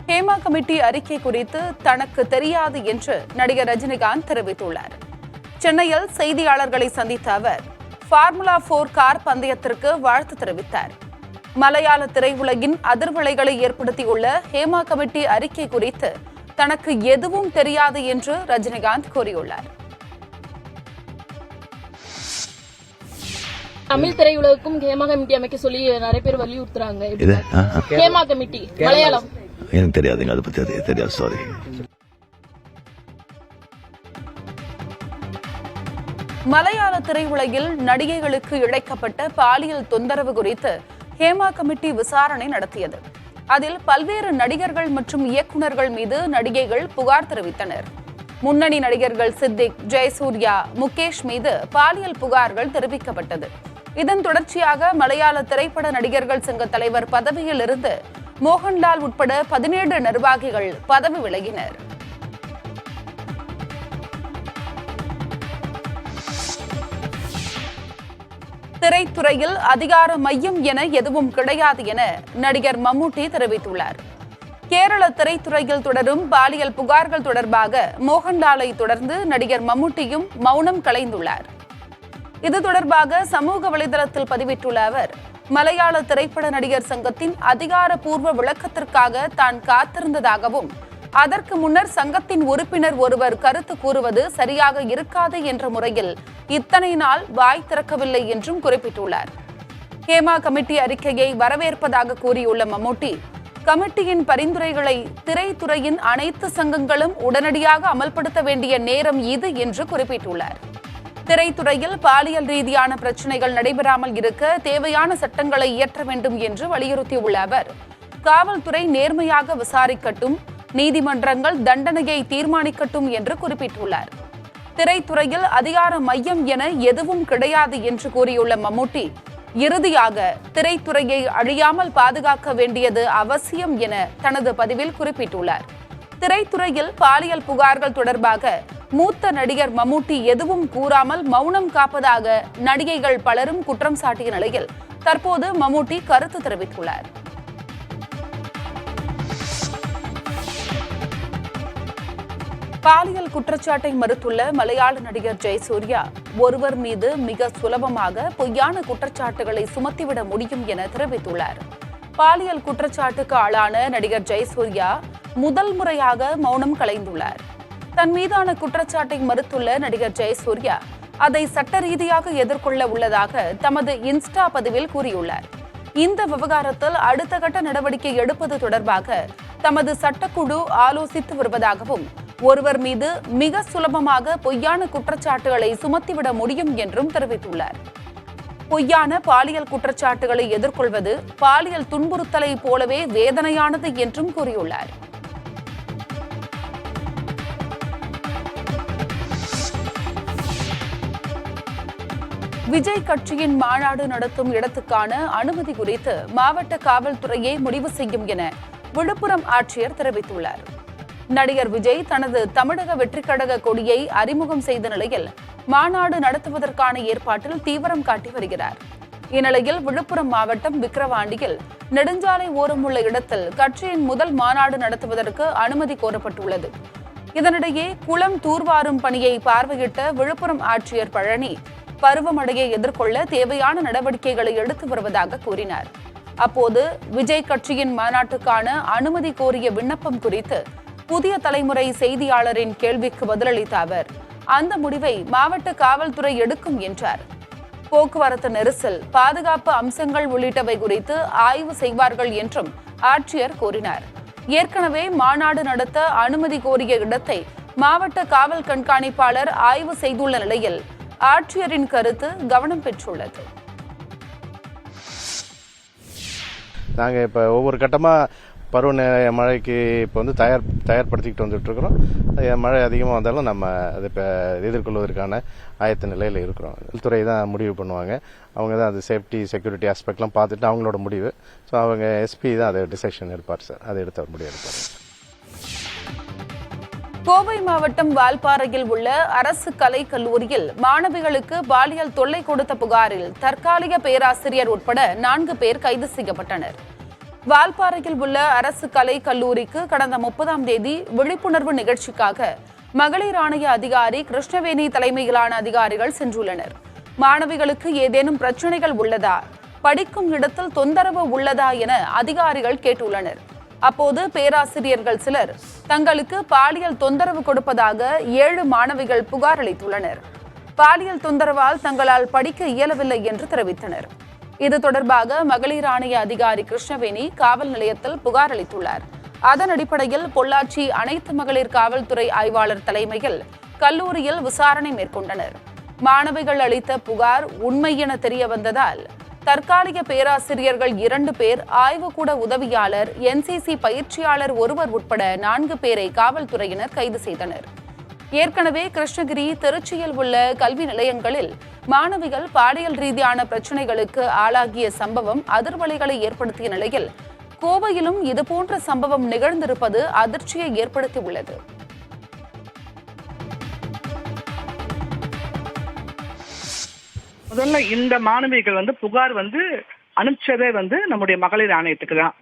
Hema committee அறிக்கை குறித்து தனக்கு தெரியாது என்று நடிகர் ரஜினிகாந்த் தெரிவித்துள்ளார். சென்னையில் செய்தியாளர்களை சந்தித்த அவர் ஃபார்முலா 4 கார் பந்தயத்திற்கு வாழ்த்து தெரிவித்தார். மலையாள திரையுலகின் அதிர்வலைகளை ஏற்படுத்தியுள்ள ஹேமா கமிட்டி அறிக்கை குறித்து தனக்கு எதுவும் தெரியாது என்று ரஜினிகாந்த் கூறியுள்ளார். தமிழ் திரையுலகுக்கும் ஹேமா கமிட்டி அமைக்க சொல்லி நிறைய பேர் வலியுறுத்துறாங்க. ஹேமா கமிட்டி மலையாளம் எனக்கு தெரியாதுங்க, அதை பத்தி தெரியாது, சாரி. மலையாள திரையுலகில் நடிகைகளுக்கு இழைக்கப்பட்ட பாலியல் தொந்தரவு குறித்து ஹேமா கமிட்டி விசாரணை நடத்தியது. அதில் பல்வேறு நடிகர்கள் மற்றும் இயக்குநர்கள் மீது நடிகைகள் புகார் தெரிவித்தனர். முன்னணி நடிகர்கள் சித்திக், ஜெயசூர்யா, முகேஷ் மீது பாலியல் புகார்கள் தெரிவிக்கப்பட்டது. இதன் தொடர்ச்சியாக மலையாள திரைப்பட நடிகர்கள் சங்க தலைவர் பதவியில் இருந்து மோகன்லால் உட்பட 17 நிர்வாகிகள் பதவி விலகினர். திரைத்துறையில் அதிகார மையம் என எதுவும் கிடையாது என நடிகர் மம்முட்டி தெரிவித்துள்ளார். கேரள திரைத்துறையில் தொடரும் பாலியல் புகார்கள் தொடர்பாக மோகன்லாலை தொடர்ந்து நடிகர் மம்முட்டியும் மௌனம் கலைந்துள்ளார். இது தொடர்பாக சமூக வலைதளத்தில் பதிவிட்டுள்ள அவர், மலையாள திரைப்பட நடிகர் சங்கத்தின் அதிகாரப்பூர்வ விளக்கத்திற்காக தான் காத்திருந்ததாகவும் அதற்கு முன்னர் சங்கத்தின் உறுப்பினர் ஒருவர் கருத்து கூறுவது சரியாக இருக்காது என்ற முறையில் இத்தனை நாள் வாய் திறக்கவில்லை என்றும் குறிப்பிட்டுள்ளார். ஹேமா கமிட்டி அறிக்கையை வரவேற்பதாக கூறியுள்ள மம்முட்டி, கமிட்டியின் பரிந்துரைகளை திரைத்துறையின் அனைத்து சங்கங்களும் உடனடியாக அமல்படுத்த வேண்டிய நேரம் இது என்று குறிப்பிட்டுள்ளார். திரைத்துறையில் பாலியல் ரீதியான பிரச்சினைகள் நடைபெறாமல் இருக்க தேவையான சட்டங்களை இயற்ற வேண்டும் என்று வலியுறுத்தியுள்ள அவர், காவல்துறை நேர்மையாக விசாரிக்கட்டும், நீதிமன்றங்கள் தண்டனையை தீர்மானிக்கட்டும் என்று குறிப்பிட்டுள்ளார். திரைத்துறையில் அதிகார மையம் என எதுவும் கிடையாது என்று கூறியுள்ள மம்முட்டி, இறுதியாக திரைத்துறையை அழியாமல் பாதுகாக்க வேண்டியது அவசியம் என தனது பதிவில் குறிப்பிட்டுள்ளார். திரைத்துறையில் பாலியல் புகார்கள் தொடர்பாக மூத்த நடிகர் மம்முட்டி எதுவும் கூறாமல் மௌனம் காப்பதாக நடிகைகள் பலரும் குற்றம் சாட்டிய நிலையில் தற்போது மம்முட்டி கருத்து தெரிவித்துள்ளார். பாலியல் குற்றச்சாட்டை மறுத்துள்ள மலையாள நடிகர் ஜெயசூர்யா, ஒருவர் மீது மிக சுலபமாக பொய்யான குற்றச்சாட்டுகளை சுமத்திவிட முடியும் என தெரிவித்துள்ளார். பாலியல் குற்றச்சாட்டுக்கு ஆளான நடிகர் ஜெயசூர்யா முதல் முறையாக மௌனம் கலைந்துள்ளார். தன் மீதான குற்றச்சாட்டை மறுத்துள்ள நடிகர் ஜெயசூர்யா அதை சட்ட ரீதியாக எதிர்கொள்ள உள்ளதாக தமது இன்ஸ்டா பதிவில் கூறியுள்ளார். இந்த விவகாரத்தில் அடுத்த கட்ட நடவடிக்கை எடுப்பது தொடர்பாக தமது சட்டக்குழு ஆலோசித்து வருவதாகவும், ஒருவர் மீது மிக சுலபமாக பொய்யான குற்றச்சாட்டுகளை சுமத்திவிட முடியும் என்றும் தெரிவித்துள்ளார். பொய்யான பாலியல் குற்றச்சாட்டுகளை எதிர்கொள்வது பாலியல் துன்புறுத்தலை போலவே வேதனையானது என்றும் கூறியுள்ளார். விஜய் கட்சியின் மாநாடு நடத்தும் இடத்துக்கான அனுமதி குறித்து மாவட்ட காவல்துறையே முடிவு செய்யும் என விழுப்புரம் ஆட்சியர் தெரிவித்துள்ளார். நடிகர் விஜய் தனது தமிழக வெற்றிக்கழக கொடியை அறிமுகம் செய்த நிலையில் மாநாடு நடத்துவதற்கான ஏற்பாட்டில் தீவிரம் காட்டி வருகிறார். இந்நிலையில் விழுப்புரம் மாவட்டம் விக்கிரவாண்டியில் நெடுஞ்சாலை ஓரம் உள்ள இடத்தில் கட்சியின் முதல் மாநாடு நடத்துவதற்கு அனுமதி கோரப்பட்டுள்ளது. இதனிடையே குளம் தூர்வாரும் பணியை பார்வையிட்ட விழுப்புரம் ஆட்சியர் பழனி, பருவமழையை எதிர்கொள்ள தேவையான நடவடிக்கைகளை எடுத்து வருவதாக கூறினார். அப்போது விஜய் கட்சியின் மாநாட்டுக்கான அனுமதி கோரிய விண்ணப்பம் குறித்து புதிய தலைமுறை செய்தியாளரின் கேள்விக்கு பதிலளித்த அவர், அந்த முடிவை மாவட்ட காவல்துறை எடுக்கும் என்றார். போக்குவரத்து நெரிசல், பாதுகாப்பு அம்சங்கள் உள்ளிட்டவை குறித்து ஆய்வு செய்வார்கள் என்றும் ஆட்சியர் கூறினார். ஏற்கனவே மாநாடு நடத்த அனுமதி கோரிய இடத்தை மாவட்ட காவல் கண்காணிப்பாளர் ஆய்வு செய்துள்ள நிலையில் ஆட்சியரின் கருத்து கவனம் பெற்றுள்ளது. நாங்கள் இப்போ ஒவ்வொரு கட்டமாக பருவ மழைக்கு இப்போ வந்து தயார்படுத்திக்கிட்டு வந்துட்டு இருக்கிறோம். மழை அதிகமாக வந்தாலும் நம்ம அதை இப்போ எதிர்கொள்வதற்கான ஆயத்த நிலையில் இருக்கிறோம். துறை தான் முடிவு பண்ணுவாங்க. அவங்க தான் அது சேஃப்டி செக்யூரிட்டி ஆஸ்பெக்ட்லாம் பார்த்துட்டு அவங்களோட முடிவு. ஸோ அவங்க எஸ்பி தான் அதை டிசிஷன் எடுப்பார் சார். அதை எடுத்து அவர் முடிவு எடுப்பார். கோவை மாவட்டம் வால்பாறையில் உள்ள அரசு கலை கல்லூரியில் மாணவிகளுக்கு பாலியல் தொல்லை கொடுத்த புகாரில் தற்காலிக பேராசிரியர் உட்பட 4 பேர் கைது செய்யப்பட்டனர். வால்பாறையில் உள்ள அரசு கலை கல்லூரிக்கு கடந்த 30ஆம் தேதி விழிப்புணர்வு நிகழ்ச்சிக்காக மகளிர் ஆணைய அதிகாரி கிருஷ்ணவேணி தலைமையிலான அதிகாரிகள் சென்றுள்ளனர். மாணவிகளுக்கு ஏதேனும் பிரச்சனைகள் உள்ளதா, படிக்கும் இடத்தில் தொந்தரவு உள்ளதா என அதிகாரிகள் கேட்டுள்ளனர். அப்போது பேராசிரியர்கள் சிலர் தங்களுக்கு பாலியல் தொந்தரவு கொடுப்பதாக 7 மாணவிகள் புகார் அளித்துள்ளனர். பாலியல் தொந்தரவால் தங்களால் படிக்க இயலவில்லை என்று தெரிவித்தனர். இது தொடர்பாக மகளிர் ஆணைய அதிகாரி கிருஷ்ணவேணி காவல் நிலையத்தில் புகார் அளித்துள்ளார். அதன் அடிப்படையில் பொள்ளாச்சி அனைத்து மகளிர் காவல்துறை ஆய்வாளர் தலைமையில் கல்லூரியில் விசாரணை மேற்கொண்டனர். மாணவிகள் அளித்த புகார் உண்மை என தெரிய வந்ததால் தற்காலிக பேராசிரியர்கள் 2 பேர், ஆய்வுக்கூட உதவியாளர், NCC பயிற்சியாளர் ஒருவர் உட்பட 4 பேரை காவல்துறையினர் கைது செய்தனர். ஏற்கனவே கிருஷ்ணகிரி, திருச்சியில் உள்ள கல்வி நிலையங்களில் மாணவிகள் பாலியல் ரீதியான பிரச்சினைகளுக்கு ஆளாகிய சம்பவம் அதிர்வலைகளை ஏற்படுத்திய நிலையில் கோவையிலும் இதுபோன்ற சம்பவம் நிகழ்ந்திருப்பது அதிர்ச்சியை ஏற்படுத்தியுள்ளது. முதல்ல இந்த மாணவிகள் புகார் அனுப்பிச்சதே நம்முடைய மகளிர் ஆணையத்துக்கு தான்.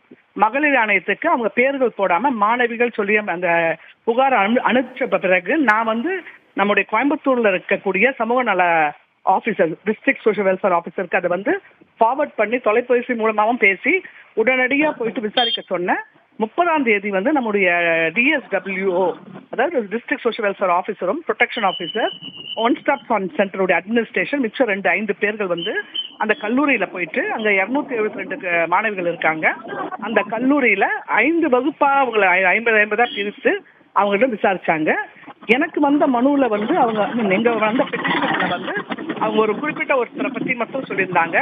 மகளிர் ஆணையத்துக்கு அவங்க பேர்கள் போடாம மாணவிகள் சொல்லி அந்த புகார் அனுப்பிச்ச பிறகு நான் நம்முடைய கோயம்புத்தூர்ல இருக்கக்கூடிய சமூக நல ஆபீசர், டிஸ்ட்ரிக்ட் சோஷியல் வெல்ஃபேர் ஆபீசருக்கு அதை ஃபார்வர்ட் பண்ணி தொலைபேசி மூலமாகவும் பேசி உடனடியா போயிட்டு விசாரிக்க சொன்னேன். 30ஆம் தேதி நம்முடைய DSWO, அதாவது டிஸ்ட்ரிக்ட் சோஷியல் வெல்ஃபேர் ஆஃபீஸரும் ப்ரொடெக்ஷன் ஆஃபீஸர், ஒன் ஸ்டாப் சென்டருடைய அட்மினிஸ்ட்ரேஷன், மிச்சம் 5 பேர்கள் அந்த கல்லூரியில போயிட்டு அங்க 272 மாணவிகள் இருக்காங்க. அந்த கல்லூரியில 5 வகுப்பா அவங்களை 50-50 பிரித்து அவங்கள்ட்ட விசாரிச்சாங்க. எனக்கு வந்த மனுவில் அவங்க எங்க வந்த பெட்டிஷன்ல அவங்க ஒரு குறிப்பிட்ட ஒருத்தரை பத்தி மட்டும் சொல்லியிருந்தாங்க.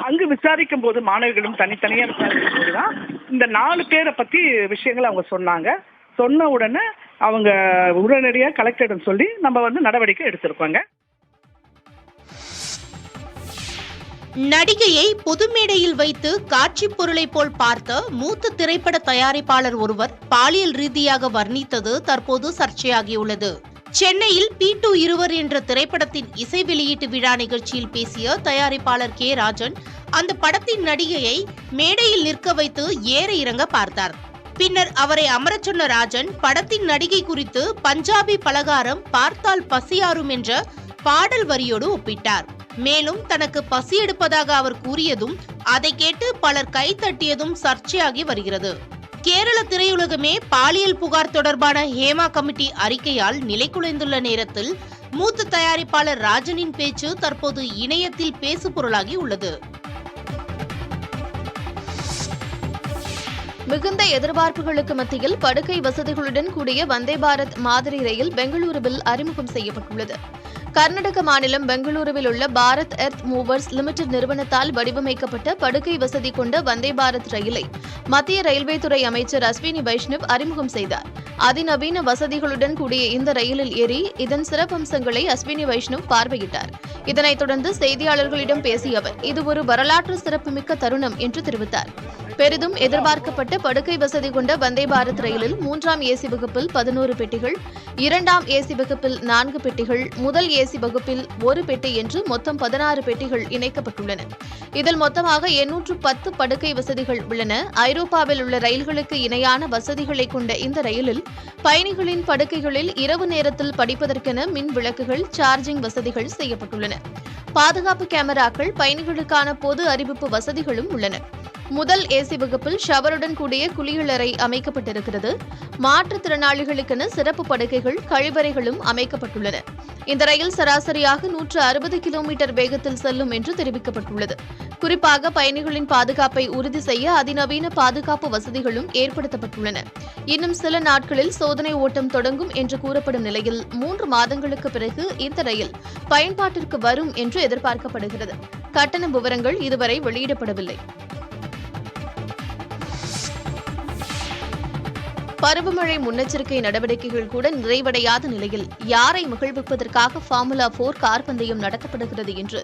அங்கு விசாரிக்கும் போது மாணவிகளும் தனித்தனியா விசாரிக்கும் போதுதான் இந்த 4 பேரை பத்தி விஷயங்களை அவங்க சொன்னாங்க. சொன்ன உடனே அவங்க உடனடியா கலெக்டரிடம் சொல்லி நம்ம நடவடிக்கை எடுத்திருக்கோங்க. நடிகையை பொது மேடையில் வைத்து காட்சி பொருளை போல் பார்த்த மூத்த திரைப்பட தயாரிப்பாளர் ஒருவர் பாலியல் ரீதியாக வர்ணித்தது தற்போது சர்ச்சையாகியுள்ளது. சென்னையில் P2 இருவர் என்ற திரைப்படத்தின் இசை வெளியீட்டு விழா நிகழ்ச்சியில் பேசிய தயாரிப்பாளர் K. ராஜன் அந்த படத்தின் நடிகையை மேடையில் நிற்க வைத்து ஏற இறங்க பார்த்தார். பின்னர் அவரை அமரச் சொன்ன ராஜன் படத்தின் நடிகை குறித்து பஞ்சாபி பலகாரம் பார்த்தால் பசியாரும் என்ற பாடல் வரியோடு ஒப்பிட்டார். மேலும் தனக்கு பசி எடுப்பதாக அவர் கூறியதும் அதை கேட்டு பலர் கைத்தட்டியதும் சர்ச்சையாகி வருகிறது. கேரள திரையுலகமே பாலியல் புகார் தொடர்பான ஹேமா கமிட்டி அறிக்கையால் நிலைகுலைந்துள்ள நேரத்தில் மூத்த தயாரிப்பாளர் ராஜனின் பேச்சு தற்போது இணையத்தில் பேசுபொருளாகி உள்ளது. மிகுந்த எதிர்பார்ப்புகளுக்கு மத்தியில் படுக்கை வசதிகளுடன் கூடிய வந்தே பாரத் மாதிரி ரயில் பெங்களூருவில் அறிமுகம் செய்யப்பட்டுள்ளது. கர்நாடக மாநிலம் பெங்களூருவில் உள்ள பாரத் எர்த் மூவர்ஸ் லிமிடெட் நிறுவனத்தால் வடிவமைக்கப்பட்ட படுக்கை வசதி கொண்ட வந்தே பாரத் ரயிலை மத்திய ரயில்வே துறை அமைச்சர் அஸ்வினி வைஷ்ணவ் அறிமுகம் செய்தார். அதிநவீன வசதிகளுடன் கூடிய இந்த ரயிலில் ஏறி இதன் சிறப்பம்சங்களை அஸ்வினி வைஷ்ணவ் பார்வையிட்டார். இதனைத் தொடர்ந்து செய்தியாளர்களிடம் பேசிய அவர் இது ஒரு வரலாற்று சிறப்புமிக்க தருணம் என்று தெரிவித்தார். பெரிதும் எதிர்பார்க்கப்பட்ட படுக்கை வசதி கொண்ட வந்தே பாரத் ரயிலில் 3ஆம் ஏசி வகுப்பில் 11 பெட்டிகள், 2ஆம் ஏசி வகுப்பில் 4 பெட்டிகள், முதல் ஏசி வகுப்பில் 1 பெட்டி என்று மொத்தம் 16 பெட்டிகள் இணைக்கப்பட்டுள்ளன. இதில் மொத்தமாக 810 படுக்கை வசதிகள் உள்ளன. ஐரோப்பாவில் உள்ள ரயில்களுக்கு இணையான வசதிகளை கொண்ட இந்த ரயிலில் பயணிகளின் படுக்கைகளில் இரவு நேரத்தில் படிப்பதற்கென மின் விளக்குகள், சார்ஜிங் வசதிகள் செய்யப்பட்டுள்ளன. பாதுகாப்பு கேமராக்கள், பயணிகளுக்கான பொது அறிவிப்பு வசதிகளும் உள்ளன. முதல் ஏசி வகுப்பில் ஷவருடன் கூடிய குளியலறை அமைக்கப்பட்டிருக்கிறது. மாற்றுத்திறனாளிகளுக்கென சிறப்பு படுக்கைகள், கழிவறைகளும் அமைக்கப்பட்டுள்ளன. இந்த ரயில் சராசரியாக 160 கிலோமீட்டர் வேகத்தில் செல்லும் என்று தெரிவிக்கப்பட்டுள்ளது. குறிப்பாக பயணிகளின் பாதுகாப்பை உறுதி செய்ய அதிநவீன பாதுகாப்பு வசதிகளும் ஏற்படுத்தப்பட்டுள்ளன. இன்னும் சில நாட்களில் சோதனை ஓட்டம் தொடங்கும் என்று கூறப்படும் நிலையில் 3 மாதங்களுக்கு பிறகு இந்த ரயில் பயன்பாட்டிற்கு வரும் என்று எதிர்பார்க்கப்படுகிறது. கட்டண விவரங்கள் இதுவரை வெளியிடப்படவில்லை. பருவமழை முன்னெச்சரிக்கை நடவடிக்கைகள் கூட நிறைவடையாத நிலையில் யாரை மகிழ்விப்பதற்காக ஃபார்முலா 4 கார் பந்தயம் நடத்தப்படுகிறது என்று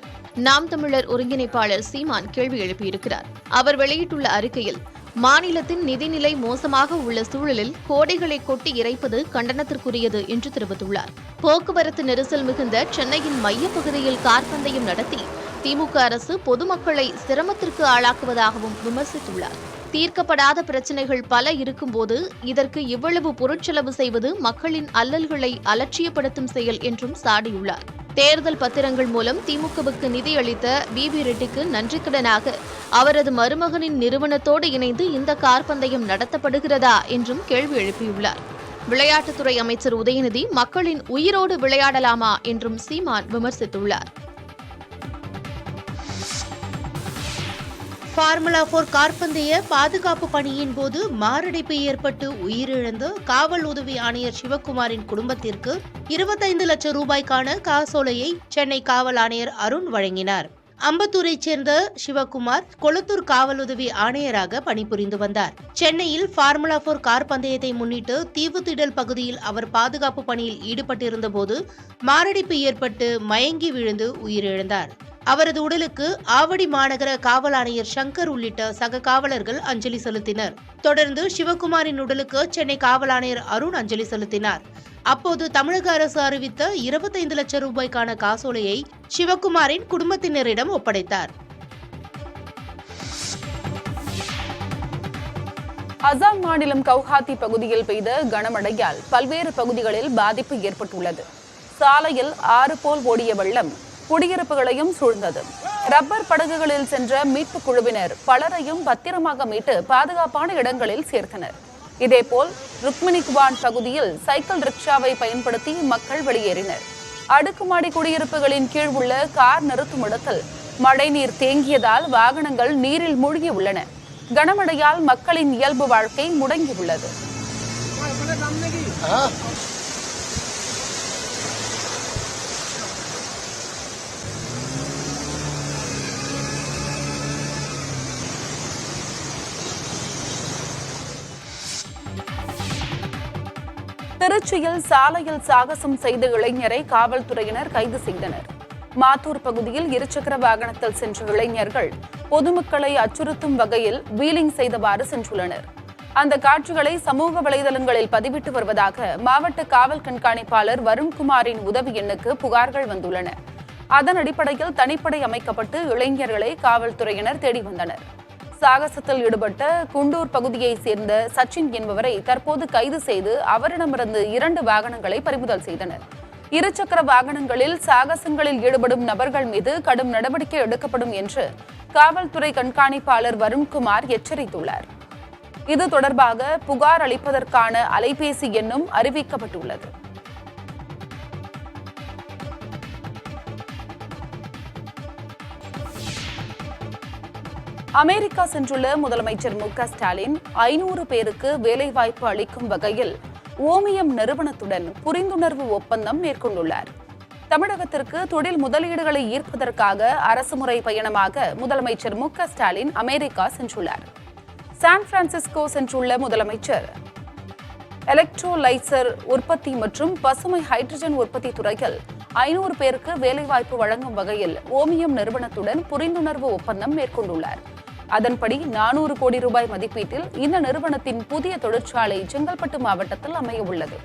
நாம் தமிழர் ஒருங்கிணைப்பாளர் சீமான் கேள்வி எழுப்பியிருக்கிறார். அவர் வெளியிட்டுள்ள அறிக்கையில் மாநிலத்தின் நிதிநிலை மோசமாக உள்ள சூழலில் கோடைகளை கொட்டி இறைப்பது கண்டனத்திற்குரியது என்று தெரிவித்துள்ளார். போக்குவரத்து நெரிசல் மிகுந்த சென்னையின் மையப்பகுதியில் கார் பந்தயம் நடத்தி திமுக அரசு பொதுமக்களை சிரமத்திற்கு ஆளாக்குவதாகவும் விமர்சித்துள்ளார். தீர்க்கப்படாத பிரச்சினைகள் பல இருக்கும்போது இதற்கு இவ்வளவு பொருட்செலவு செய்வது மக்களின் அல்லல்களை அலட்சியப்படுத்தும் செயல் என்றும் சாடியுள்ளார். தேர்தல் பத்திரங்கள் மூலம் திமுகவுக்கு நிதி அளித்த பிபி ரெட்டிக்கு நன்றிக்கடனாக அவரது மருமகனின் நிறுவனத்தோடு இணைந்து இந்த கார் பந்தயம் நடத்தப்படுகிறதா என்றும் கேள்வி எழுப்பியுள்ளார். விளையாட்டுத்துறை அமைச்சர் உதயநிதி மக்களின் உயிரோடு விளையாடலாமா என்றும் சீமான் விமர்சித்துள்ளார். ஃபார்முலா 4 கார் பந்தய பாதுகாப்பு பணியின் போது மாரடைப்பு ஏற்பட்டு உயிரிழந்த காவல் உதவி ஆணையர் சிவக்குமாரின் குடும்பத்திற்கு 25 லட்சம் ரூபாய்க்கான காசோலையை சென்னை காவல் ஆணையர் அருண் வழங்கினார். அம்பத்தூரைச் சேர்ந்த சிவக்குமார் கொளத்தூர் காவல் உதவி ஆணையராக பணிபுரிந்து வந்தார். சென்னையில் ஃபார்முலா 4 கார் பந்தயத்தை முன்னிட்டு தீவுத்திடல் பகுதியில் அவர் பாதுகாப்பு பணியில் ஈடுபட்டிருந்த போது மாரடைப்பு ஏற்பட்டு மயங்கி விழுந்து உயிரிழந்தார். அவரது உடலுக்கு ஆவடி மாநகர காவல் ஆணையர் சங்கர் உள்ளிட்ட சக காவலர்கள் அஞ்சலி செலுத்தினர். தொடர்ந்து சிவக்குமாரின் உடலுக்கு சென்னை காவல் ஆணையர் அருண் அஞ்சலி செலுத்தினார். அப்போது தமிழக அரசு அறிவித்த 25 லட்சம் ரூபாய்க்கான காசோலையை சிவக்குமாரின் குடும்பத்தினரிடம் ஒப்படைத்தார். அசாம் மாநிலம் கவுஹாத்தி பகுதியில் பெய்த கனமழையால் பல்வேறு பகுதிகளில் பாதிப்பு ஏற்பட்டுள்ளது. சாலையில் ஆறு போல் ஓடிய வெள்ளம் குடியிருப்புகளையும் சூழ்ந்தது. ரப்பர் படகுகளில் சென்ற மீட்பு குழுவினர் பலரையும் பத்திரமாக மீட்டு பாதுகாப்பான இடங்களில் சேர்த்தனர். இதேபோல் ருக்மிணிகுவான் பகுதியில் சைக்கிள் ரிக்ஷாவை பயன்படுத்தி மக்கள் வெளியேறினர். அடுக்குமாடி குடியிருப்புகளின் கீழ் உள்ள கார் நிறுத்தும் இடத்தில் மழைநீர் தேங்கியதால் வாகனங்கள் நீரில் மூழ்கி உள்ளன. கனமழையால் மக்களின் இயல்பு வாழ்க்கை முடங்கியுள்ளது. திருச்சியில் சாலையில் சாகசம் செய்த இளைஞரை காவல்துறையினர் கைது செய்தனர். மாத்தூர் பகுதியில் இருசக்கர வாகனத்தில் சென்ற இளைஞர்கள் பொதுமக்களை அச்சுறுத்தும் வகையில் வீலிங் செய்தவாறு சென்றுள்ளனர். அந்த காட்சிகளை சமூக வலைதளங்களில் பதிவிட்டு வருவதாக மாவட்ட காவல் கண்காணிப்பாளர் வருண்குமாரின் உதவி எண்ணுக்கு புகார்கள் வந்துள்ளன. அதன் அடிப்படையில் தனிப்படை அமைக்கப்பட்டு இளைஞர்களை காவல்துறையினர் தேடி வந்தனர். சாகசத்தில் ஈடுபட்ட குண்டூர் பகுதியைச் சேர்ந்த சச்சின் என்பவரை தற்போது கைது செய்து அவரிடமிருந்து 2 வாகனங்களை பறிமுதல் செய்தனர். இருசக்கர வாகனங்களில் சாகசங்களில் ஈடுபடும் நபர்கள் மீது கடும் நடவடிக்கை எடுக்கப்படும் என்று காவல்துறை கண்காணிப்பாளர் வருண்குமார் எச்சரித்துள்ளார். இது தொடர்பாக புகார் அளிப்பதற்கான அலைபேசி எண்ணும் அறிவிக்கப்பட்டுள்ளது. அமெரிக்கா சென்றுள்ள முதலமைச்சர் மு.க. ஸ்டாலின் 500 பேருக்கு வேலைவாய்ப்பு அளிக்கும் வகையில் ஓமியம் நிறுவனத்துடன் புரிந்துணர்வு ஒப்பந்தம் மேற்கொண்டுள்ளார். தமிழகத்திற்கு தொழில் முதலீடுகளை ஈர்ப்பதற்காக அரசுமுறை பயணமாக முதலமைச்சர் மு.க. ஸ்டாலின் அமெரிக்கா சென்றுள்ளார். சான் பிரான்சிஸ்கோ சென்றுள்ள முதலமைச்சர் எலக்ட்ரோலைசர் உற்பத்தி மற்றும் பசுமை ஹைட்ரஜன் உற்பத்தி துறையில் 500 பேருக்கு வேலைவாய்ப்பு வழங்கும் வகையில் ஓமியம் நிறுவனத்துடன் புரிந்துணர்வு ஒப்பந்தம் மேற்கொண்டுள்ளார். அதன்படி 400 கோடி ரூபாய் மதிப்பீட்டில் இந்த நிறுவனத்தின் புதிய தொழிற்சாலை செங்கல்பட்டு மாவட்டத்தில் அமைய உள்ளது.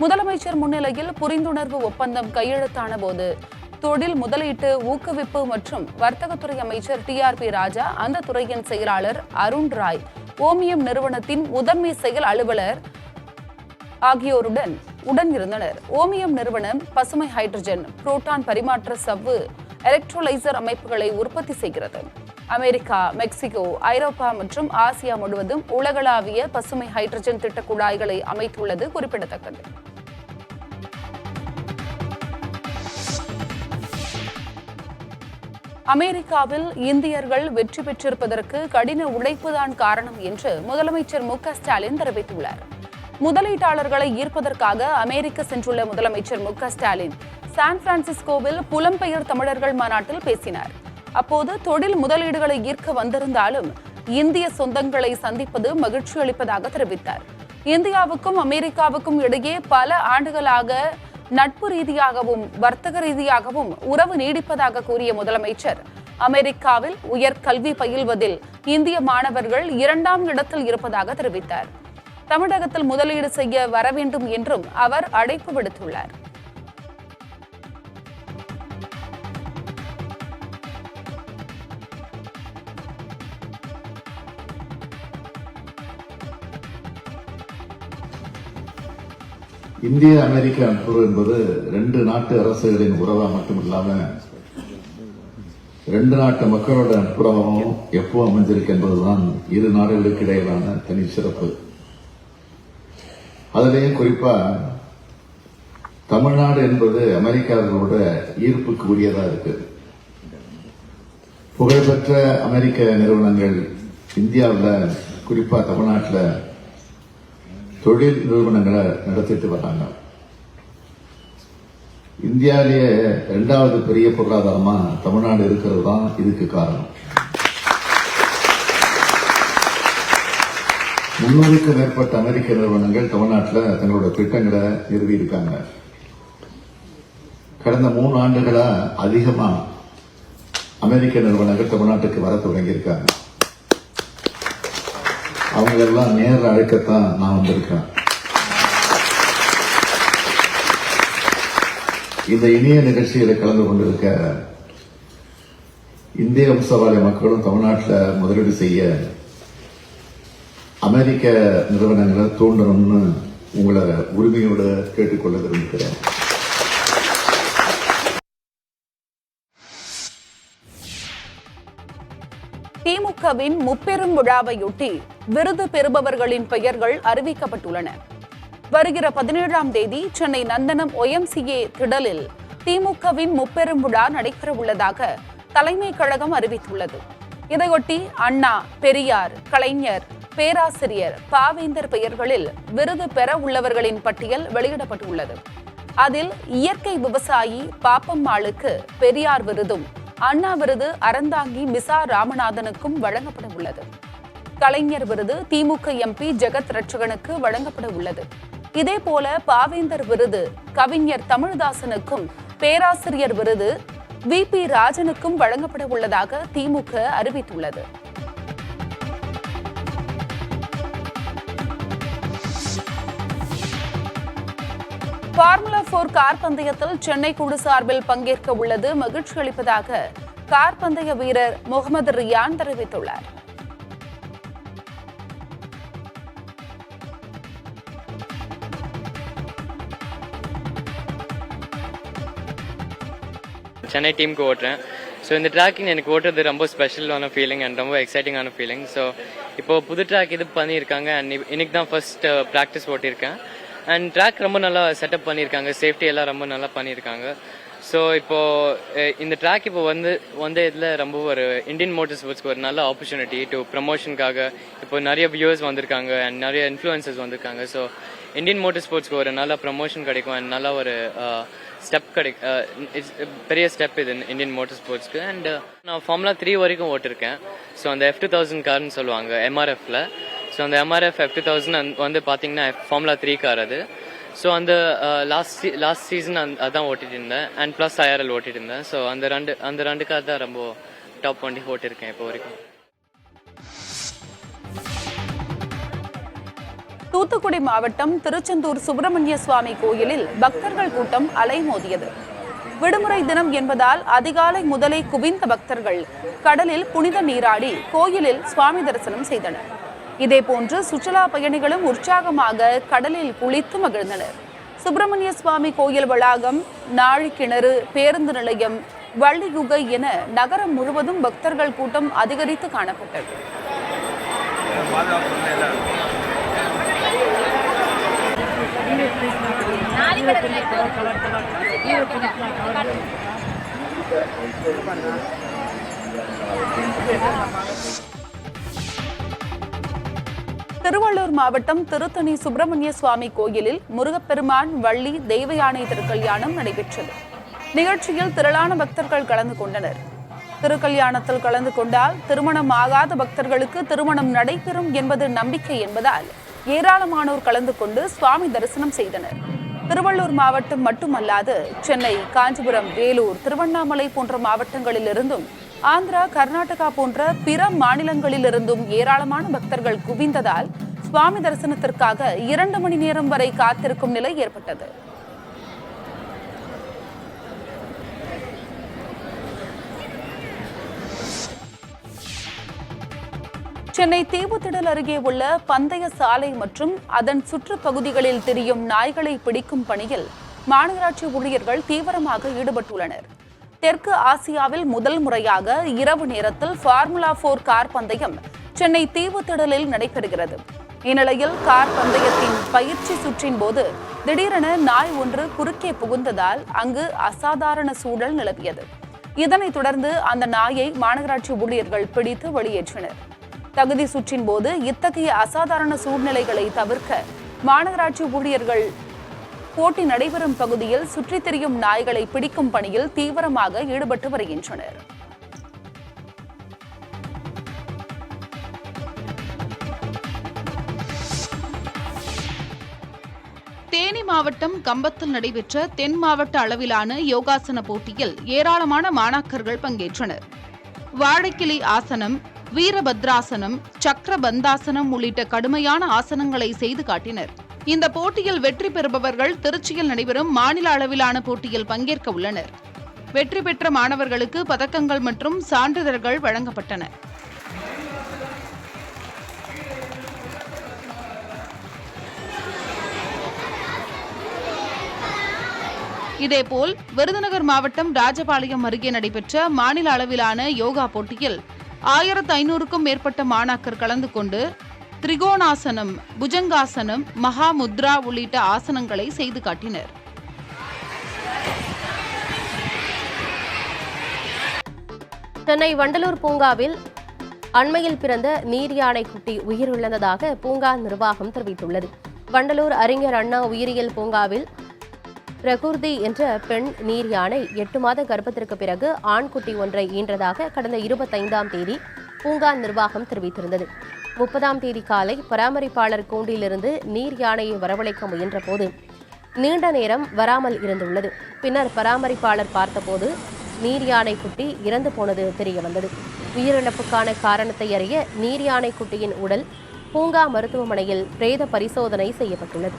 முதலமைச்சர் முன்னிலையில் புரிந்துணர்வு ஒப்பந்தம் கையெழுத்தான போது தொழில் முதலீட்டு ஊக்குவிப்பு மற்றும் வர்த்தகத்துறை அமைச்சர் டிஆர்பி ராஜா, அந்த துறையின் செயலாளர் அருண் ராய், ஓமியம் நிறுவனத்தின் முதன்மை செயல் அலுவலர் ஆகியோருடன் இருந்தனர். ஓமியம் நிறுவனம் பசுமை ஹைட்ரஜன், புரோட்டான் பரிமாற்ற சவ்வு, எலக்ட்ரோலைசர் அமைப்புகளை உற்பத்தி செய்கிறது. அமெரிக்கா, மெக்சிகோ, ஐரோப்பா மற்றும் ஆசியா முழுவதும் உலகளாவிய பசுமை ஹைட்ரஜன் திட்ட குழாய்களை அமைத்துள்ளது குறிப்பிடத்தக்கது. அமெரிக்காவில் இந்தியர்கள் வெற்றி பெற்றிருப்பதற்கு கடின உழைப்புதான் காரணம் என்று முதலமைச்சர் மு.க. ஸ்டாலின் தெரிவித்துள்ளார். முதலீட்டாளர்களை ஈர்ப்பதற்காக அமெரிக்க சென்றுள்ள முதலமைச்சர் மு.க. ஸ்டாலின் சான் பிரான்சிஸ்கோவில் புலம்பெயர் தமிழர்கள் மாநாட்டில் பேசினார். அப்போது தொழில் முதலீடுகளை ஈர்க்க வந்திருந்தாலும் இந்திய சொந்தங்களை சந்திப்பது மகிழ்ச்சி அளிப்பதாக தெரிவித்தார். இந்தியாவுக்கும் அமெரிக்காவுக்கும் இடையே பல ஆண்டுகளாக நட்பு ரீதியாகவும் வர்த்தக ரீதியாகவும் உறவு நீடிப்பதாக கூறிய முதலமைச்சர், அமெரிக்காவில் உயர்கல்வி பயில்வதில் இந்திய மாணவர்கள் 2ஆம் இடத்தில் இருப்பதாக தெரிவித்தார். தமிழகத்தில் முதலீடு செய்ய வர வேண்டும் என்றும் அவர் அழைப்பு விடுத்துள்ளார். இந்திய அமெரிக்க நட்புறவு என்பது ரெண்டு நாட்டு அரசுகளின் உறவா மட்டும் இல்லாம ரெண்டு நாட்டு மக்களோட நட்புறவும் எப்போ அமைஞ்சிருக்கு என்பதுதான் இரு நாடுகளுக்கு இடையிலான தனி சிறப்பு. அதிலேயும் குறிப்பா தமிழ்நாடு என்பது அமெரிக்காவோட ஈர்ப்புக்கு உரியதா இருக்கு. புகழ்பெற்ற அமெரிக்க நிறுவனங்கள் இந்தியாவில் குறிப்பா தமிழ்நாட்டில் தொழில் நிறுவனங்களை நடத்திட்டு வராங்க. இந்தியாவிலேயே 2வது பெரிய பொருளாதாரமா தமிழ்நாடு இருக்கிறது தான் இதுக்கு காரணம். 300க்கும் மேற்பட்ட அமெரிக்க நிறுவனங்கள் தமிழ்நாட்டில் தங்களோட திட்டங்களை நிறுவி இருக்காங்க. கடந்த 3 ஆண்டுகளா அதிகமா அமெரிக்க நிறுவனங்கள் தமிழ்நாட்டுக்கு வர தொடங்கியிருக்காங்க. அவங்க எல்லாம் நேரில் அழைக்கத்தான் நான் வந்திருக்கேன். இந்த இனிய நிகழ்ச்சியில கலந்து கொண்டிருக்க இந்திய வம்சாவளி மக்களும் தமிழ்நாட்டில் முதலீடு செய்ய அமெரிக்க நிறுவனங்களை தூண்டணும்னு உங்களை உரிமையோடு கேட்டுக்கொள்ள விரும்புகிறேன். திமுகவின் முப்பெரும் விழாவையொட்டி விருது பெறுபவர்களின் பெயர்கள் அறிவிக்கப்பட்டுள்ளன. வருகிற 17ஆம் தேதி சென்னை நந்தனம் OMCA திடலில் திமுகவின் முப்பெரும் விழா நடைபெறவுள்ளதாக தலைமை கழகம் அறிவித்துள்ளது. இதையொட்டி அண்ணா, பெரியார், கலைஞர், பேராசிரியர், பாவேந்தர் பெயர்களில் விருது பெற உள்ளவர்களின் பட்டியல் வெளியிடப்பட்டுள்ளது. அதில் இயற்கை விவசாயி பாப்பம்மாளுக்கு பெரியார் விருதும், அண்ணா விருது அறந்தாங்கி மிசா ராமநாதனுக்கும் வழங்கப்பட உள்ளது. கலைஞர் விருது திமுக MP ஜெகத் ரட்சகனுக்கு வழங்கப்பட உள்ளது. இதேபோல பாவேந்தர் விருது கவிஞர் தமிழ்தாசனுக்கும், பேராசிரியர் விருது VP ராஜனுக்கும் வழங்கப்பட உள்ளதாக திமுக அறிவித்துள்ளது. ஃபார்முலா 4 கார் பந்தயத்தில் சென்னை குழு சார்பில் பங்கேற்க உள்ளது மகிழ்ச்சி அளிப்பதாக கார் பந்தய வீரர் முகமது ரியான் தெரிவித்துள்ளார். சென்னை டீமுக்கு ஓட்டுறேன். ஸோ இந்த ட்ராக்கிங் எனக்கு ஓட்டுறது ரொம்ப ஸ்பெஷலான ஃபீலிங் அண்ட் ரொம்ப எக்ஸைட்டிங்கான ஃபீலிங். ஸோ இப்போது புது ட்ராக் இது பண்ணியிருக்காங்க அண்ட் இன்னைக்கு தான் ஃபர்ஸ்ட் ப்ராக்டிஸ் ஓட்டியிருக்கேன். அண்ட் ட்ராக் ரொம்ப நல்லா செட்டப் பண்ணியிருக்காங்க, சேஃப்டி எல்லாம் ரொம்ப நல்லா பண்ணியிருக்காங்க. ஸோ இப்போது இந்த ட்ராக் இப்போ வந்து இதில் ரொம்ப ஒரு இந்தியன் மோட்டார் ஸ்போர்ட்ஸ்க்கு ஒரு நல்ல ஆப்பர்ச்சுனிட்டி டு ப்ரமோஷனுக்காக இப்போ நிறைய வியூவர்ஸ் வந்திருக்காங்க அண்ட் நிறைய இன்ஃப்ளூயன்சர்ஸ் வந்திருக்காங்க. ஸோ இந்தியன் மோட்டார் ஸ்போர்ட்ஸ்க்கு ஒரு நல்ல ப்ரமோஷன் கிடைக்கும் அண்ட் நல்ல ஒரு ஸ்டெப் பெரிய ஸ்டெப் இது இந்தியன் மோட்டார் ஸ்போர்ட்ஸ்க்கு. அண்ட் நான் ஃபார்முலா 3 வரைக்கும் ஓட்டிருக்கேன். ஸோ அந்த F2000 கார்னு சொல்லுவாங்க MRFல. ஸோ அந்த MRF F2000 வந்து பார்த்தீங்கன்னா ஃபார்முலா 3 கார் அது. ஸோ அந்த லாஸ்ட் சீசன் அதான் ஓட்டிட்டு இருந்தேன் அண்ட் ப்ளஸ் IRL ஓட்டிட்டு இருந்தேன். ஸோ அந்த ரெண்டு கார் தான் ரொம்ப டாப் பண்ணி ஓட்டிருக்கேன் இப்போ வரைக்கும். தூத்துக்குடி மாவட்டம் திருச்செந்தூர் சுப்பிரமணிய சுவாமி கோயிலில் பக்தர்கள் கூட்டம் அலைமோதியது. விடுமுறை தினம் என்பதால் அதிகாலை முதலே குவிந்த பக்தர்கள் கடலில் புனித நீராடி கோயிலில் சுவாமி தரிசனம் செய்தனர். இதேபோன்று சுற்றுலா பயணிகளும் உற்சாகமாக கடலில் குளித்து மகிழ்ந்தனர். சுப்பிரமணிய சுவாமி கோயில் வளாகம், நாழிக்கிணறு, பேருந்து நிலையம், வள்ளியுகை என நகரம் முழுவதும் பக்தர்கள் கூட்டம் அதிகரித்து காணப்பட்டது. திருவள்ளூர் மாவட்டம் திருத்தணி சுப்பிரமணிய சுவாமி கோயிலில் முருகப்பெருமான், வள்ளி, தெய்வ யானை திருக்கல்யாணம் நடைபெற்றது. நிகழ்ச்சியில் திரளான பக்தர்கள் கலந்து கொண்டனர். திருக்கல்யாணத்தில் கலந்து கொண்டால் திருமணம் ஆகாத பக்தர்களுக்கு திருமணம் நடைபெறும் என்பது நம்பிக்கை என்பதால் ஏராளமானோர் கலந்து கொண்டு சுவாமி தரிசனம் செய்தனர். திருவள்ளூர் மாவட்டம் மட்டுமல்லாது சென்னை, காஞ்சிபுரம், வேலூர், திருவண்ணாமலை போன்ற மாவட்டங்களிலிருந்தும், ஆந்திரா, கர்நாடகா போன்ற பிற மாநிலங்களிலிருந்தும் ஏராளமான பக்தர்கள் குவிந்ததால் சுவாமி தரிசனத்திற்காக 2 மணி நேரம் வரை காத்திருக்கும் நிலை ஏற்பட்டது. சென்னை தீவுத்திடல் அருகே உள்ள பந்தய சாலை மற்றும் அதன் சுற்றுப்பகுதிகளில் திரியும் நாய்களை பிடிக்கும் பணியில் மாநகராட்சி ஊழியர்கள் தீவிரமாக ஈடுபட்டுள்ளனர். தெற்கு ஆசியாவில் முதல் முறையாக இரவு நேரத்தில் ஃபார்முலா 4 கார் பந்தயம் சென்னை தீவுத்திடலில் நடைபெறுகிறது. இந்நிலையில் கார் பந்தயத்தின் பயிற்சி சுற்றின் போது திடீரென நாய் ஒன்று குறுக்கே புகுந்ததால் அங்கு அசாதாரண சூழல் நிலவியது. இதனைத் தொடர்ந்து அந்த நாயை மாநகராட்சி ஊழியர்கள் பிடித்து வெளியேற்றினர். தகுதி சுற்றின் போது இத்தகைய அசாதாரண சூழ்நிலைகளை தவிர்க்க மாநகராட்சி ஊழியர்கள் போட்டி நடைபெறும் பகுதியில் சுற்றித் திரியும் நாய்களை பிடிக்கும் பணியில் தீவிரமாக ஈடுபட்டு வருகின்றனர். தேனி மாவட்டம் கம்பத்தில் நடைபெற்ற தென் மாவட்ட அளவிலான யோகாசன போட்டியில் ஏராளமான மாணாக்கர்கள் பங்கேற்றனர். வாழைக்கிளி ஆசனம், வீரபத்ராசனம், சக்கரபந்தாசனம் உள்ளிட்ட கடுமையான ஆசனங்களை செய்து காட்டினர். இந்த போட்டியில் வெற்றி பெறுபவர்கள் திருச்சியில் நடைபெறும் மாநில அளவிலான போட்டியில் பங்கேற்க உள்ளனர். வெற்றி பெற்ற மாணவர்களுக்கு பதக்கங்கள் மற்றும் சான்றிதழ்கள் வழங்கப்பட்டன. இதேபோல் விருதுநகர் மாவட்டம் ராஜபாளையம் அருகே நடைபெற்ற மாநில அளவிலான யோகா போட்டியில் 1500க்கும் மேற்பட்ட மாணாக்கர் கலந்து கொண்டு திரிகோணாசனம், புஜங்காசனம், மகாமுத்ரா உள்ளிட்ட ஆசனங்களை செய்து காட்டினர். சென்னை வண்டலூர் பூங்காவில் அண்மையில் பிறந்த நீர் யானை குட்டி உயிரிழந்ததாக பூங்கா நிர்வாகம் தெரிவித்துள்ளது. வண்டலூர் அறிஞர் அண்ணா உயிரியல் பூங்காவில் பிரகுர்தி என்ற பெண் நீர் யானை 8 மாத கர்ப்பத்திற்கு பிறகு ஆண்குட்டி ஒன்றை ஈன்றதாக கடந்த 25ஆம் தேதி பூங்கா நிர்வாகம் தெரிவித்திருந்தது. 30ஆம் தேதி காலை பராமரிப்பாளர் கூண்டிலிருந்து நீர் யானையை வரவழைக்க முயன்றபோது நீண்ட நேரம் வராமல் இருந்துள்ளது. பின்னர் பராமரிப்பாளர் பார்த்தபோது நீர் யானை குட்டி இறந்து போனது தெரியவந்தது. உயிரிழப்புக்கான காரணத்தை அறிய நீர் யானை குட்டியின் உடல் பூங்கா மருத்துவமனையில் பிரேத பரிசோதனை செய்யப்பட்டுள்ளது.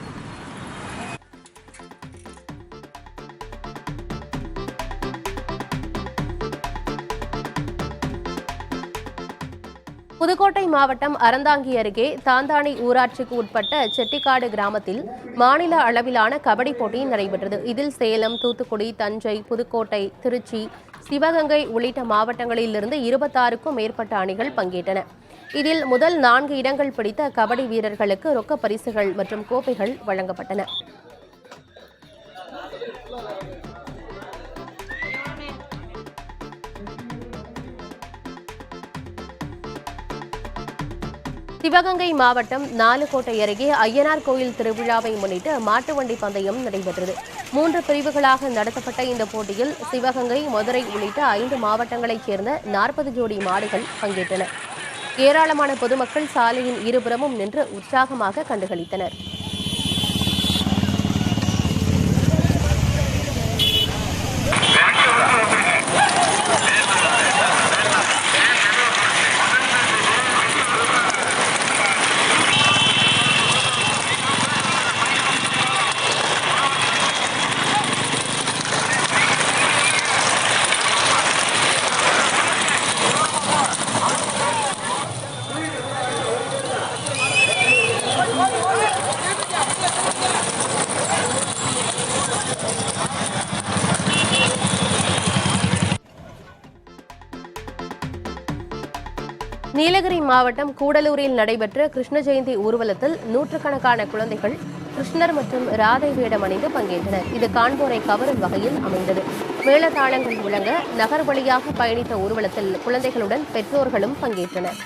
புதுக்கோட்டை மாவட்டம் அறந்தாங்கி அருகே தாந்தானி ஊராட்சிக்கு உட்பட்ட செட்டிக்காடு கிராமத்தில் மாநில அளவிலான கபடி போட்டி நடைபெற்றது. இதில் சேலம், தூத்துக்குடி, தஞ்சை, புதுக்கோட்டை, திருச்சி, சிவகங்கை உள்ளிட்ட மாவட்டங்களிலிருந்து 26க்கும் மேற்பட்ட அணிகள் பங்கேற்றன. இதில் முதல் 4 இடங்கள் பிடித்த கபடி வீரர்களுக்கு ரொக்க பரிசுகள் மற்றும் கோப்பைகள் வழங்கப்பட்டன. சிவகங்கை மாவட்டம் நாலுக்கோட்டை அருகே ஐயனார் கோயில் திருவிழாவை முன்னிட்டு மாட்டு வண்டி பந்தயம் நடைபெற்றது. 3 பிரிவுகளாக நடத்தப்பட்ட இந்த போட்டியில் சிவகங்கை, மதுரை உள்ளிட்ட 5 மாவட்டங்களைச் சேர்ந்த 40 ஜோடி மாடுகள் பங்கேற்றன. ஏராளமான பொதுமக்கள் சாலையின் இருபுறமும் நின்று உற்சாகமாக கண்டுகளித்தனர். நீலகிரி மாவட்டம் கூடலூரில் நடைபெற்ற கிருஷ்ண ஜெயந்தி ஊர்வலத்தில் நூற்றுக்கணக்கான குழந்தைகள் கிருஷ்ணர் மற்றும் ராதை வேடம் அணிந்து பங்கேற்றனர். இது காண்போரை கவரும் வகையில் அமைந்தது. மேளதாளங்கள் முழங்க நகர் வழியாக பயணித்த ஊர்வலத்தில் குழந்தைகளுடன் பெற்றோர்களும் பங்கேற்றனர்.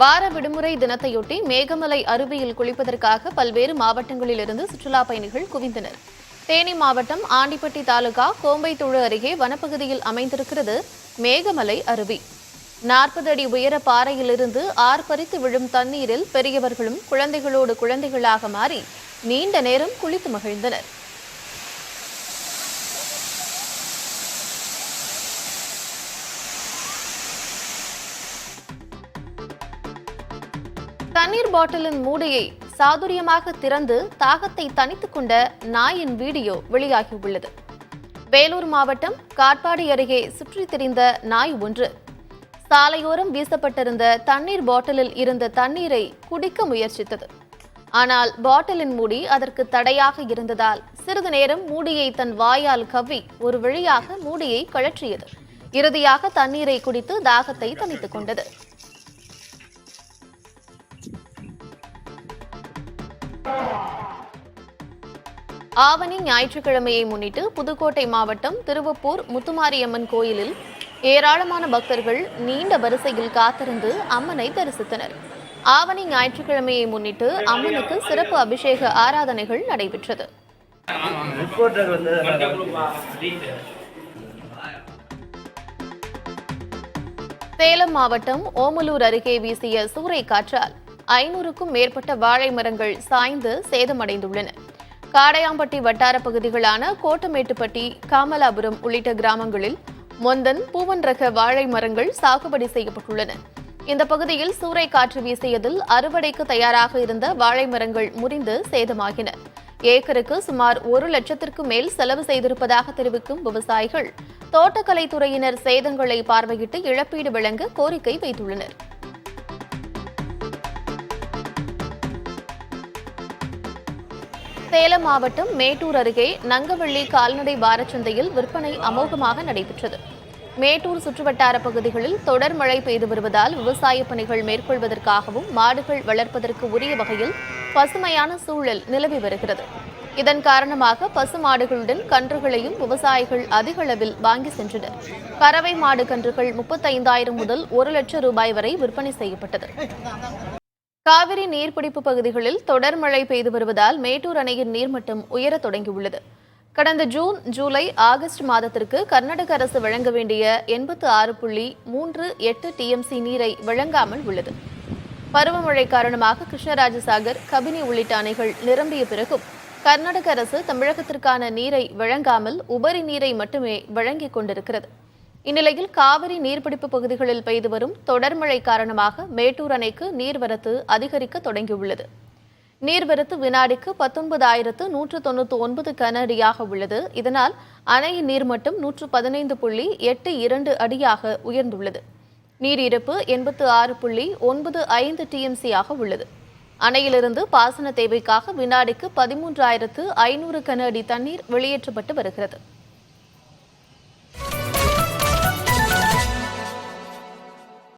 வார விடுமுறை தினத்தையொட்டி மேகமலை அருவியில் குளிப்பதற்காக பல்வேறு மாவட்டங்களிலிருந்து சுற்றுலா பயணிகள் குவிந்தனர். தேனி மாவட்டம் ஆண்டிப்பட்டி தாலுகா கோம்பைத்தோடு அருகே வனப்பகுதியில் அமைந்திருக்கிறது மேகமலை அருவி. 40 அடி உயர பாறையிலிருந்து ஆர்ப்பரித்து விழும் தண்ணீரில் பெரியவர்களும் குழந்தைகளோடு குழந்தைகளாக மாறி நீண்ட நேரம் குளித்து மகிழ்ந்தனர். தண்ணீர் பாட்டிலின் மூடியை சாதுரியமாக திறந்து தாகத்தை தணித்துக் கொண்ட நாயின் வீடியோ வெளியாகியுள்ளது. வேலூர் மாவட்டம் காட்பாடி அருகே சுற்றித் திரிந்த நாய் ஒன்று சாலையோரம் வீசப்பட்டிருந்த தண்ணீர் பாட்டிலில் இருந்த தண்ணீரை குடிக்க முயற்சித்தது. ஆனால் பாட்டிலின் மூடி அதற்கு தடையாக இருந்ததால் சிறிது நேரம் மூடியை தன் வாயால் கவ்வி ஒரு வழியாக மூடியை கழற்றியது. இறுதியாக தண்ணீரை குடித்து தாகத்தை தணித்துக் கொண்டது. ஆவணி ஞாயிற்றுக்கிழமையை முன்னிட்டு புதுக்கோட்டை மாவட்டம் திருவப்பூர் முத்துமாரியம்மன் கோயிலில் ஏராளமான பக்தர்கள் நீண்ட வரிசையில் காத்திருந்து அம்மனை தரிசித்தனர். ஆவணி ஞாயிற்றுக்கிழமையை முன்னிட்டு அம்மனுக்கு சிறப்பு அபிஷேக ஆராதனைகள் நடைபெற்றது. சேலம் மாவட்டம் ஓமலூர் அருகே வீசிய சூறை காற்றால் 500க்கும் மேற்பட்ட வாழை மரங்கள் சாய்ந்து சேதமடைந்துள்ளன. காடையாம்பட்டி வட்டார பகுதிகளான கோட்டமேட்டுப்பட்டி, காமலாபுரம் உள்ளிட்ட கிராமங்களில் மொந்தன், பூவன் ரக வாழை மரங்கள் சாகுபடி செய்யப்பட்டுள்ளன. இந்த பகுதியில் சூறை காற்று வீசியதில் அறுவடைக்கு தயாராக இருந்த வாழை மரங்கள் முறிந்து சேதமாகின. ஏக்கருக்கு சுமார் 1 லட்சத்திற்கு மேல் செலவு செய்திருப்பதாக தெரிவிக்கும் விவசாயிகள் தோட்டக்கலைத்துறையினர் சேதங்களை பார்வையிட்டு இழப்பீடு வழங்க கோரிக்கை வைத்துள்ளனர். சேலம் மாவட்டம் மேட்டூர் அருகே நங்கவள்ளி கால்நடை வாரச்சந்தையில் விற்பனை அமோகமாக நடைபெற்றது. மேட்டூர் சுற்றுவட்டார பகுதிகளில் தொடர் மழை பெய்து வருவதால் விவசாய பணிகள் மேற்கொள்வதற்காகவும் மாடுகள் வளர்ப்பதற்கு உரிய வகையில் பசுமையான சூழல் நிலவி வருகிறது. இதன் காரணமாக பசுமாடுகளுடன் கன்றுகளையும் விவசாயிகள் அதிக அளவில் வாங்கி சென்றனர். கறவை மாடு கன்றுகள் 35,000 முதல் 1 லட்சம் ரூபாய் வரை விற்பனை செய்யப்பட்டது. காவிரி நீர்பிடிப்பு பகுதிகளில் தொடர் மழை பெய்து வருவதால் மேட்டூர் அணையின் நீர்மட்டம் உயரத் தொடங்கியுள்ளது. கடந்த ஜூன், ஜூலை, ஆகஸ்ட் மாதத்திற்கு கர்நாடக அரசு வழங்க வேண்டிய 86.38 TMC நீரை வழங்காமல் உள்ளது. பருவமழை காரணமாக கிருஷ்ணராஜசாகர், கபினி உள்ளிட்ட அணைகள் நிரம்பிய பிறகும் கர்நாடக அரசு தமிழகத்திற்கான நீரை வழங்காமல் உபரி நீரை மட்டுமே வழங்கிக் கொண்டிருக்கிறது. இந்நிலையில் காவிரி நீர்பிடிப்பு பகுதிகளில் பெய்து வரும் தொடர் மழை காரணமாக மேட்டூர் அணைக்கு நீர்வரத்து அதிகரிக்க தொடங்கியுள்ளது. நீர்வரத்து வினாடிக்கு 19,199 கன அடியாக உள்ளது. இதனால் அணையின் நீர்மட்டம் 115.82 அடியாக உயர்ந்துள்ளது. நீர் இருப்பு 86.95 TMC ஆக உள்ளது. அணையிலிருந்து பாசன தேவைக்காக வினாடிக்கு 13,500 கன அடி தண்ணீர் வெளியேற்றப்பட்டு வருகிறது.